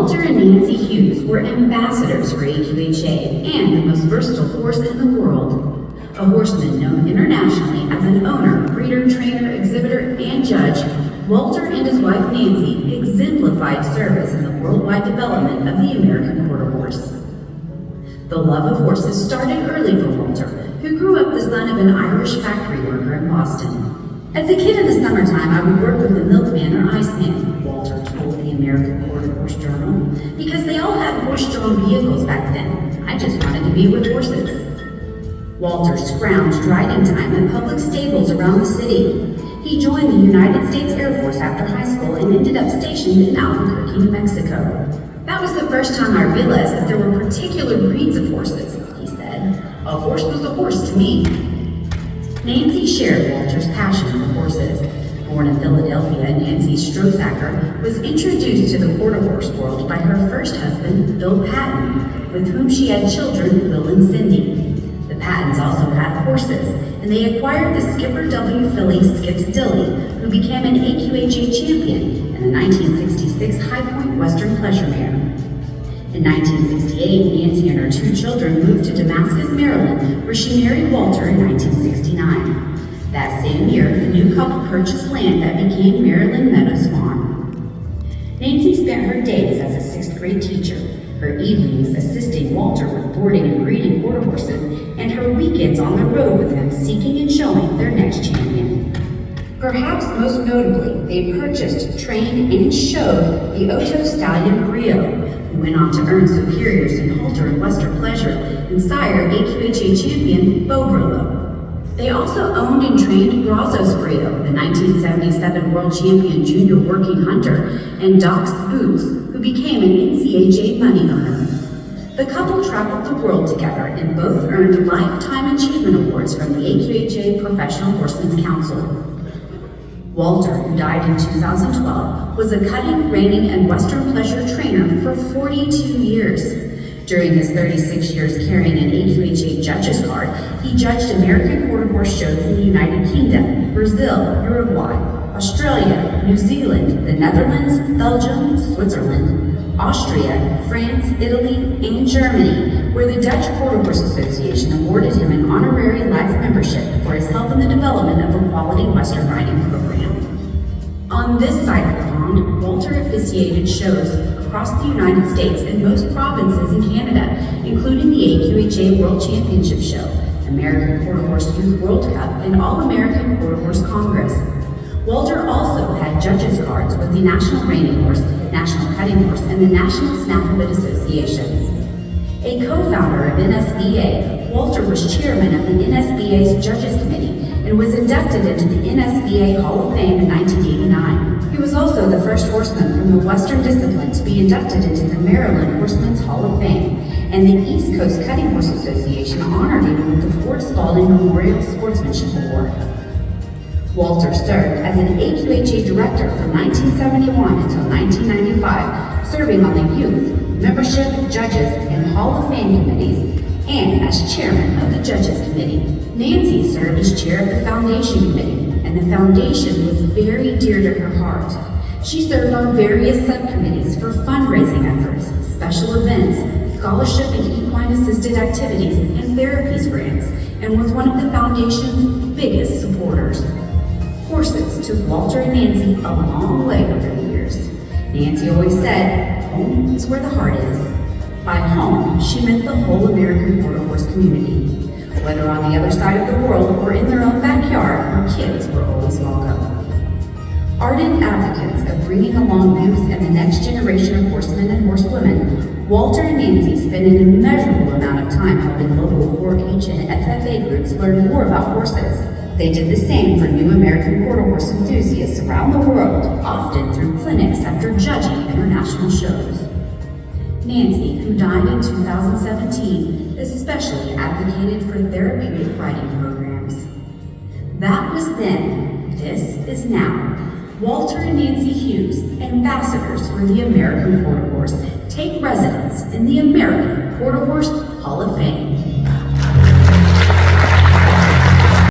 Walter and Nancy Hughes were ambassadors for AQHA and the most versatile horse in the world. A horseman known internationally as an owner, breeder, trainer, exhibitor, and judge, Walter and his wife Nancy exemplified service in the worldwide development of the American quarter horse. The love of horses started early for Walter, who grew up the son of an Irish factory worker in Boston. As a kid in the summertime, I would work with the milkman or iceman, Walter told the American Quarter Horse Journal, because they all had horse-drawn vehicles back then. I just wanted to be with horses. Walter scrounged riding time in public stables around the city. He joined the United States Air Force after high school and ended up stationed in Albuquerque, New Mexico. That was the first time I realized that there were particular breeds of horses, he said. A horse was a horse to me. Nancy shared Walter's passion for horses. Born in Philadelphia, Nancy Strosacker was introduced to the quarter horse world by her first husband, Bill Patton, with whom she had children, Will and Cindy. The Pattons also had horses, and they acquired the Skipper W. filly Skip Stilley, who became an AQHA champion in the 1966 High Point Western Pleasure Mare. In 1968, Nancy and her two children moved to Damascus, Maryland, where she married Walter in 1969. That same year, the new couple purchased land that became Maryland Meadows Farm. Nancy spent her days as a sixth-grade teacher, her evenings assisting Walter with boarding and breeding quarter horses, and her weekends on the road with him seeking and showing their next champion. Perhaps most notably, they purchased, trained, and showed the Otto stallion Brio, who went on to earn superiors in halter and western pleasure, and sire AQHA champion Beau Brillo. They also owned and trained Brazos Brio, the 1977 world champion junior working hunter, and Docs Boots, who became an NCHA money owner. The couple traveled the world together and both earned Lifetime Achievement Awards from the AQHA Professional Horsemen's Council. Walter, who died in 2012, was a cutting, reining, and western pleasure trainer for 42 years. During his 36 years carrying an AQHA judge's card, he judged American quarter horse shows in the United Kingdom, Brazil, Uruguay, Australia, New Zealand, the Netherlands, Belgium, Switzerland, Austria, France, Italy, and Germany, where the Dutch Quarter Horse Association awarded him an honorary life membership for his help in the development of a quality western riding program. On this side of the pond, Walter officiated shows across the United States and most provinces in Canada, including the AQHA World Championship Show, American Quarter Horse Youth World Cup, and All-American Quarter Horse Congress. Walter also had judges' cards with the National Reining Horse, National Cutting Horse, and the National Snafflebit Associations. A co-founder of NSBA, Walter was chairman of the NSBA's Judges Committee and was inducted into the NSBA Hall of Fame in 1989. He was also the first horseman from the Western discipline to be inducted into the Maryland Horsemen's Hall of Fame, and the East Coast Cutting Horse Association honored him with the Fort Spalding Memorial Sportsmanship Award. Walter served as an AQHA director from 1971 until 1995, serving on the youth, membership, judges, and Hall of Fame committees, and as chairman of the Judges Committee. Nancy served as chair of the Foundation Committee, and the foundation was very dear to her heart. She served on various subcommittees for fundraising efforts, special events, scholarship and equine-assisted activities, and therapies grants, and was one of the foundation's biggest supporters. Horses took Walter and Nancy a long way over the years. Nancy always said, home is where the heart is. By home, she meant the whole American quarter horse community. Whether on the other side of the world or in their own backyard, her kids were always welcome. Ardent advocates of bringing along youth and the next generation of horsemen and horsewomen, Walter and Nancy spent an immeasurable amount of time helping local 4-H and FFA groups learn more about horses. They did the same for new American quarter horse enthusiasts around the world, often through clinics after judging international shows. Nancy, who died in 2017, especially advocated for therapeutic riding programs. That was then. This is now. Walter and Nancy Hughes, ambassadors for the American Quarter Horse, take residence in the American Quarter Horse Hall of Fame.